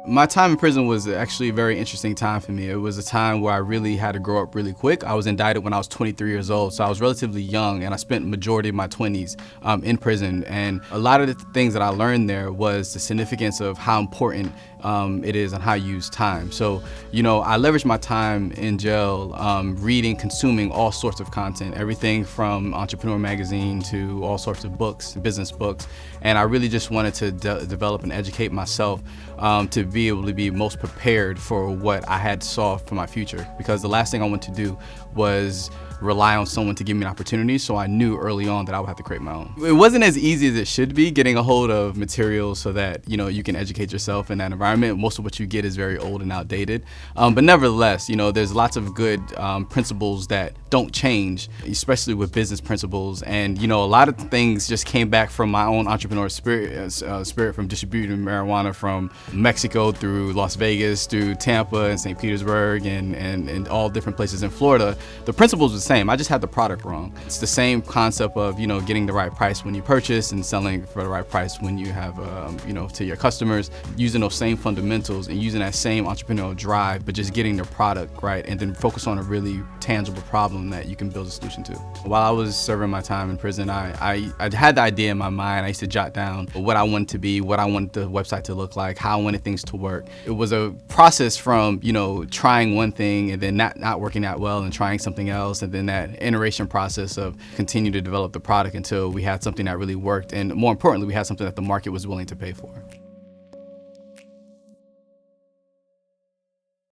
My time in prison was actually a very interesting time for me. It was a time where I really had to grow up really quick. I was indicted when I was 23 years old, so I was relatively young, and I spent the majority of my 20s in prison. And a lot of the things that I learned there was the significance of how important it is and how you use time. So, I leveraged my time in jail reading, consuming all sorts of content, everything from Entrepreneur Magazine to all sorts of books, business books. And I really just wanted to develop and educate myself to be able to be most prepared for what I had saw for my future. Because the last thing I wanted to do was rely on someone to give me an opportunity, so I knew early on that I would have to create my own. It wasn't as easy as it should be getting a hold of materials so that you can educate yourself in that environment. Most of what you get is very old and outdated, but nevertheless, there's lots of good principles that don't change, especially with business principles. And a lot of things just came back from my own entrepreneur spirit from distributing marijuana from Mexico through Las Vegas, through Tampa and St. Petersburg and all different places in Florida. The principles were the same. I just had the product wrong. It's the same concept of getting the right price when you purchase and selling for the right price when you have to your customers, using those same fundamentals and using that same entrepreneurial drive, but just getting the product right and then focus on a really tangible problem that you can build a solution to. While I was serving my time in prison, I had the idea in my mind. I used to jot down what I wanted to be, what I wanted the website to look like, how I wanted things to work. It was a process from trying one thing and then not working out well and trying something else, and then that iteration process of continue to develop the product until we had something that really worked, and more importantly, we had something that the market was willing to pay for.